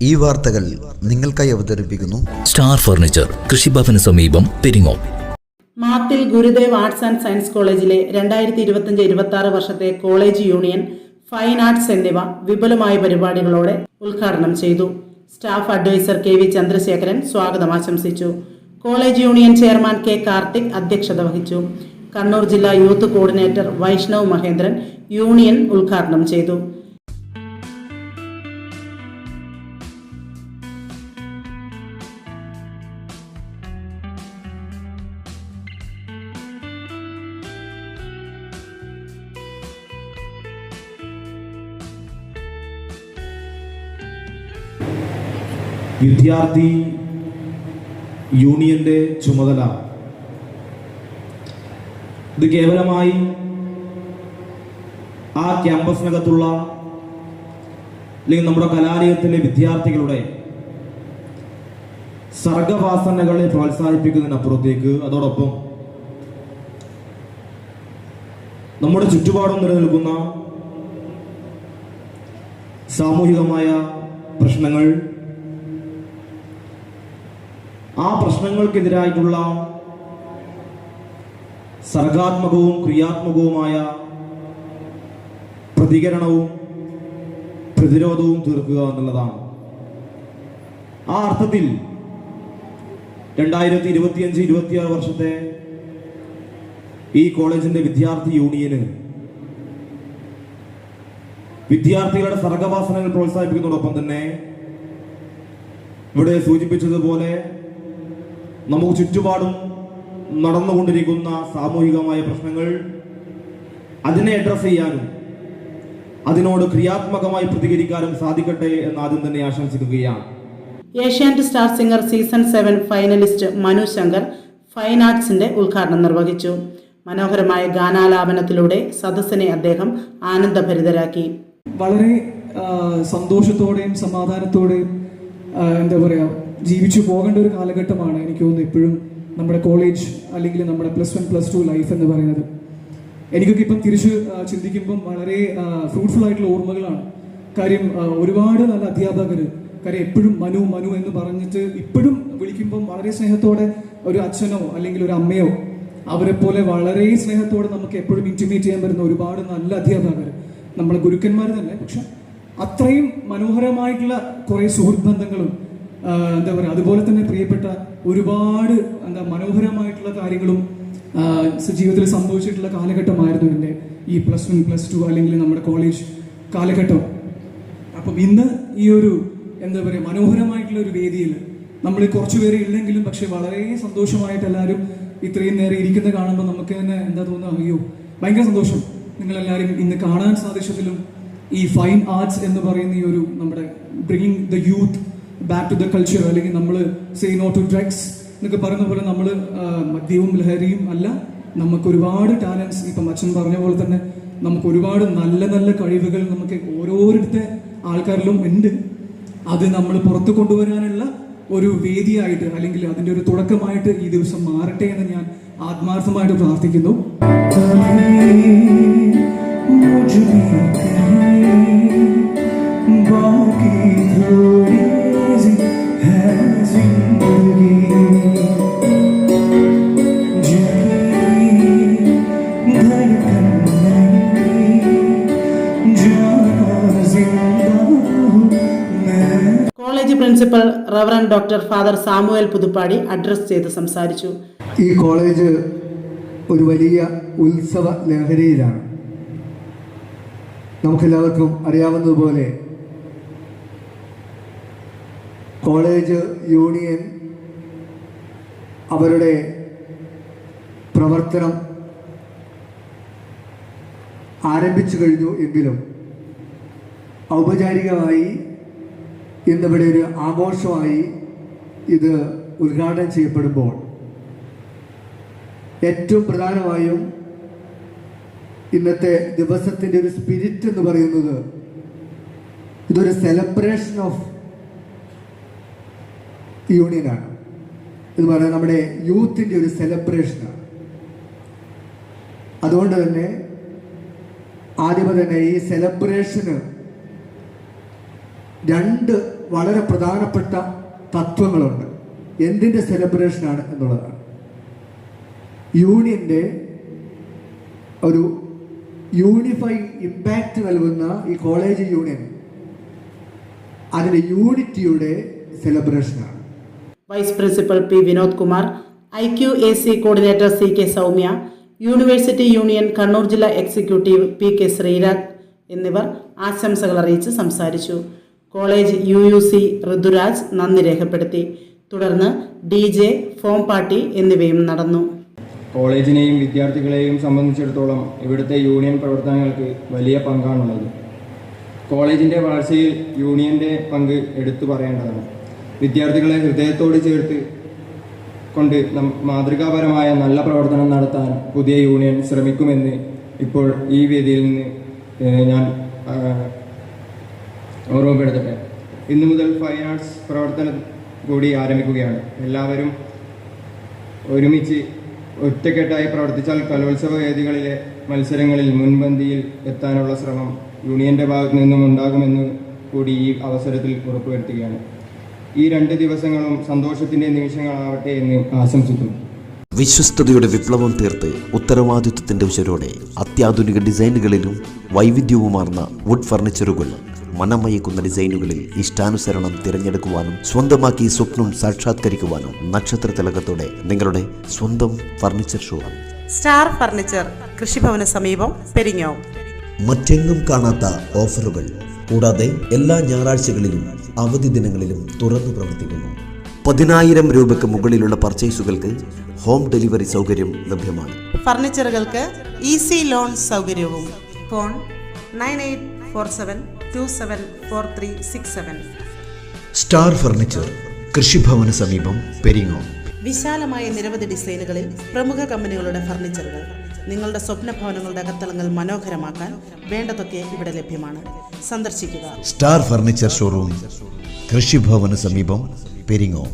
ഈ വാർത്തകൾ നിങ്ങൾക്കായി അവതരിപ്പിക്കുന്നു സ്റ്റാർ ഫർണിച്ചർ, കൃഷിഭവന് സമീപം, Peringome. Mathil Gurudev arts and science കോളേജിലെ 2025-26 വർഷത്തെ കോളേജ് യൂണിയൻ, ഫൈൻ ആർട്സ് എന്നിവ വിപുലമായ പരിപാടികളോടെ ഉദ്ഘാടനം ചെയ്തു. സ്റ്റാഫ് അഡ്വൈസർ KV ചന്ദ്രശേഖരൻ സ്വാഗതം ആശംസിച്ചു. College union chairman K Karthik അധ്യക്ഷത വഹിച്ചു. കണ്ണൂർ ജില്ലാ youth coordinator Vaishnav Mahendran union ഉദ്ഘാടനം ചെയ്തു. വിദ്യാർത്ഥി യൂണിയന്റെ ചുമതല ഇത് കേവലമായി ആ ക്യാമ്പസിനകത്തുള്ള അല്ലെങ്കിൽ നമ്മുടെ കലാലയത്തിലെ വിദ്യാർത്ഥികളുടെ സർഗവാസനകളെ പ്രോത്സാഹിപ്പിക്കുന്നതിനപ്പുറത്തേക്ക് അതോടൊപ്പം നമ്മുടെ ചുറ്റുപാടും നിലനിൽക്കുന്ന സാമൂഹികമായ പ്രശ്നങ്ങൾ, ആ പ്രശ്നങ്ങൾക്കെതിരായിട്ടുള്ള സർഗാത്മകവും ക്രിയാത്മകവുമായ പ്രതികരണവും പ്രതിരോധവും തീർക്കുക എന്നുള്ളതാണ്. ആ അർത്ഥത്തിൽ 2025-26 വർഷത്തെ ഈ കോളേജിന്റെ വിദ്യാർത്ഥി യൂണിയന് വിദ്യാർത്ഥികളുടെ സർഗവാസനകൾ പ്രോത്സാഹിപ്പിക്കുന്നതോടൊപ്പം തന്നെ ഇവിടെ സൂചിപ്പിച്ചതുപോലെ നമുക്ക് ചുറ്റുപാടും നടന്നുകൊണ്ടിരിക്കുന്ന സാമൂഹികമായ പ്രശ്നങ്ങൾ അതിനെ അഡ്രസ് ചെയ്യാനും അതിനോട് ക്രിയാത്മകമായി പ്രതികരിക്കാനും സാധിക്കട്ടെ എന്ന് ആദ്യം തന്നെ ആശംസിക്കുകയാണ്. Asianet star singer season 7 finalist Manu Shankar fine ആർട്സിന്റെ ഉദ്ഘാടനം നിർവഹിച്ചു. മനോഹരമായ ഗാനാലാപനത്തിലൂടെ സദസ്സിനെ അദ്ദേഹം ആനന്ദഭരിതരാക്കി. വളരെ സന്തോഷത്തോടെയും സമാധാനത്തോടെയും എന്താ പറയുക ജീവിച്ചു പോകേണ്ട ഒരു കാലഘട്ടമാണ് എനിക്ക് തോന്നുന്നു ഇപ്പോഴും നമ്മുടെ കോളേജ് അല്ലെങ്കിൽ നമ്മുടെ +1 +2 ലൈഫ് എന്ന് പറയുന്നത്. എനിക്കൊക്കെ ഇപ്പം തിരിച്ച് ചിന്തിക്കുമ്പം വളരെ ഫ്രൂട്ട്ഫുൾ ആയിട്ടുള്ള ഓർമ്മകളാണ്. കാര്യം ഒരുപാട് നല്ല അധ്യാപകർ, കാര്യം എപ്പോഴും മനു മനു എന്ന് പറഞ്ഞിട്ട് ഇപ്പോഴും വിളിക്കുമ്പം വളരെ സ്നേഹത്തോടെ ഒരു അച്ഛനോ അല്ലെങ്കിൽ ഒരു അമ്മയോ അവരെ പോലെ വളരെ സ്നേഹത്തോടെ നമുക്ക് എപ്പോഴും ഇൻറ്റിമേറ്റ് ചെയ്യാൻ പറ്റുന്ന ഒരുപാട് നല്ല അധ്യാപകർ, നമ്മളെ ഗുരുക്കന്മാർ തന്നെ. പക്ഷെ അത്രയും മനോഹരമായിട്ടുള്ള കുറേ സുഹൃത്ത് ബന്ധങ്ങളും എന്താ പറയുക, അതുപോലെ തന്നെ പ്രിയപ്പെട്ട ഒരുപാട് മനോഹരമായിട്ടുള്ള കാര്യങ്ങളും ജീവിതത്തിൽ സംഭവിച്ചിട്ടുള്ള കാലഘട്ടമായിരുന്നു എൻ്റെ ഈ +1 +2 അല്ലെങ്കിൽ നമ്മുടെ കോളേജ് കാലഘട്ടം. അപ്പം ഇന്ന് ഈ ഒരു എന്താ പറയുക മനോഹരമായിട്ടുള്ള ഒരു വേദിയിൽ നമ്മൾ കുറച്ചുപേരെ ഇല്ലെങ്കിലും പക്ഷെ വളരെ സന്തോഷമായിട്ട് എല്ലാവരും ഇത്രയും നേരം ഇരിക്കുന്നത് കാണുമ്പോൾ നമുക്ക് തന്നെ എന്താ തോന്നുക, അയ്യോ ഭയങ്കര സന്തോഷം നിങ്ങളെല്ലാവരും ഇന്ന് കാണാൻ സാധിച്ചതിലും. ഈ ഫൈൻ ആർട്സ് എന്ന് പറയുന്ന ഈ ഒരു നമ്മുടെ bringing the youth back to the culture, അല്ലെങ്കിൽ നമ്മൾ സേ നോ ടു ഡ്രഗ്സ് എന്നൊക്കെ പറയുന്ന പോലെ നമ്മൾ മദ്യവും ലഹരിയും അല്ല, നമുക്ക് ഒരുപാട് ടാലൻസ്, ഇപ്പം അച്ഛൻ പറഞ്ഞ പോലെ തന്നെ നമുക്ക് ഒരുപാട് നല്ല നല്ല കഴിവുകൾ നമുക്ക് ഓരോരുത്തരുടെ ആൾക്കാരിലും ഉണ്ട്. അത് നമ്മൾ പുറത്തു കൊണ്ടുവരാനുള്ള ഒരു വേദിയായിട്ട് അല്ലെങ്കിൽ അതിൻ്റെ ഒരു തുടക്കമായിട്ട് ഈ ദിവസം മാറട്ടെ എന്ന് ഞാൻ ആത്മാർത്ഥമായിട്ട് പ്രാർത്ഥിക്കുന്നു. College principal reverend doctor father Samuel Puthuppadi address ചെയ്ത് സംസാരിച്ചു. ഈ കോളേജ് ഒരു വലിയ ഉത്സവ ലഹരിയിലാണ്. നമുക്കെല്ലാവർക്കും അറിയാവുന്നതുപോലെ കോളേജ് യൂണിയൻ അവരുടെ പ്രവർത്തനം ആരംഭിച്ചു കഴിഞ്ഞു എങ്കിലും ഔപചാരികമായി ഇന്നിവിടെ ഒരു ആഘോഷമായി ഇത് ഉദ്ഘാടനം ചെയ്യപ്പെടുമ്പോൾ ഏറ്റവും പ്രധാനമായും ഇന്നത്തെ ദിവസത്തിൻ്റെ ഒരു സ്പിരിറ്റ് എന്ന് പറയുന്നത് ഇതൊരു സെലിബ്രേഷൻ ഓഫ് യൂണിയനാണ്. എന്ന് പറയുന്നത് നമ്മുടെ യൂത്തിൻ്റെ ഒരു സെലിബ്രേഷനാണ്. അതുകൊണ്ട് തന്നെ ആദ്യമേ തന്നെ ഈ സെലിബ്രേഷന് രണ്ട് വളരെ പ്രധാനപ്പെട്ട തത്വങ്ങളുണ്ട്. എന്തിൻ്റെ സെലിബ്രേഷനാണ് എന്നുള്ളതാണ്. യൂണിയൻ്റെ ഒരു യൂണിഫൈഡ് ഇമ്പാക്റ്റ് നൽകുന്ന ഈ കോളേജ് യൂണിയൻ അതിൻ്റെ യൂണിറ്റിയുടെ സെലിബ്രേഷനാണ്. Vice principal P Vinod Kumar, IQAC coordinator CK Soumya, university union Kannur ജില്ലാ എക്സിക്യൂട്ടീവ് PK ശ്രീരാഗ് എന്നിവർ ആശംസകൾ അറിയിച്ച് സംസാരിച്ചു. കോളേജ് UUC ഋതുരാജ് നന്ദി രേഖപ്പെടുത്തി. തുടർന്ന് DJ, ഫോം പാർട്ടി എന്നിവയും നടന്നു. കോളേജിനെയും വിദ്യാർത്ഥികളെയും സംബന്ധിച്ചിടത്തോളം ഇവിടുത്തെ യൂണിയൻ പ്രവർത്തനങ്ങൾക്ക് വലിയ പങ്കാണുള്ളത്. കോളേജിൻ്റെ വളർച്ചയിൽ യൂണിയൻ്റെ പങ്ക് എടുത്തു പറയേണ്ടതാണ്. വിദ്യാർത്ഥികളെ ഹൃദയത്തോട് ചേർത്ത് കൊണ്ട് മാതൃകാപരമായ നല്ല പ്രവർത്തനം നടത്താൻ പുതിയ യൂണിയൻ ശ്രമിക്കുമെന്ന് ഇപ്പോൾ ഈ വേദിയിൽ നിന്ന് ഞാൻ ഓർമ്മപ്പെടുത്തട്ടെ. ഇന്നു മുതൽ ഫൈൻ ആർട്സ് പ്രവർത്തനം കൂടി ആരംഭിക്കുകയാണ്. എല്ലാവരും ഒരുമിച്ച് ഒറ്റക്കെട്ടായി പ്രവർത്തിച്ചാൽ കലോത്സവ വേദികളിലെ മത്സരങ്ങളിൽ മുൻപന്തിയിൽ എത്താനുള്ള ശ്രമം യൂണിയൻ്റെ ഭാഗത്തു നിന്നും ഉണ്ടാകുമെന്ന് കൂടി ഈ അവസരത്തിൽ ഉറപ്പുവരുത്തുകയാണ്. ഈ 2 ദിവസങ്ങളും സന്തോഷത്തിൻ്റെ നിമിഷങ്ങളാവട്ടെ എന്ന് ആശംസിക്കുന്നു. വിശ്വസ്തയുടെ വിപ്ലവം തീർത്ത് ഉത്തരവാദിത്വത്തിന്റെ ഉശരോടെ അത്യാധുനിക ഡിസൈനുകളിലും വൈവിധ്യവുമാർന്ന വുഡ് ഫർണിച്ചറുകൾ, മനമയക്കുന്ന ഡിസൈനുകളിൽ ഇഷ്ടാനുസരണം തിരഞ്ഞെടുക്കുവാനും സ്വന്തമാക്കി സ്വപ്നം സാക്ഷാത്കരിക്കുവാനും നക്ഷത്ര തിലകത്തോടെ നിങ്ങളുടെ സ്വന്തം ഫർണിച്ചർ ഷോറൂം സ്റ്റാർ ഫർണിച്ചർ, കൃഷിഭവന് സമീപം, പെരിങ്ങോം. മറ്റെങ്ങും കാണാത്ത ഓഫറുകൾ കൂടാതെ എല്ലാ ഞായറാഴ്ചകളിലും അവധി ദിനങ്ങളിലും തുറന്നു പ്രവർത്തിക്കുന്നു. 10,000 രൂപയ്ക്ക് മുകളിലുള്ള പർച്ചേസുകൾക്ക് ഹോം ഡെലിവറി സൗകര്യം ലഭ്യമാണ്. ഫർണിച്ചറുകൾക്ക് ഈസി ലോൺ സൗകര്യവും. ഫോൺ 9847274367. സ്റ്റാർ ഫർണിച്ചർ, കൃഷിഭവന് സമീപം, പെരിങ്ങോം. വിശാലമായ നിരവധി ഡിസൈനുകളിൽ പ്രമുഖ കമ്പനികളുടെ ഫർണിച്ചറുകൾ. നിങ്ങളുടെ സ്വപ്ന ഭവനങ്ങളുടെ അകത്തളങ്ങൾ മനോഹരമാക്കാൻ വേണ്ടതൊക്കെ ഇവിടെ ലഭ്യമാണ്. സന്ദർശിക്കുക. സ്റ്റാർ ഫർണിച്ചർ ഷോറൂം, കൃഷിഭവന് സമീപം, പെരിങ്ങോം.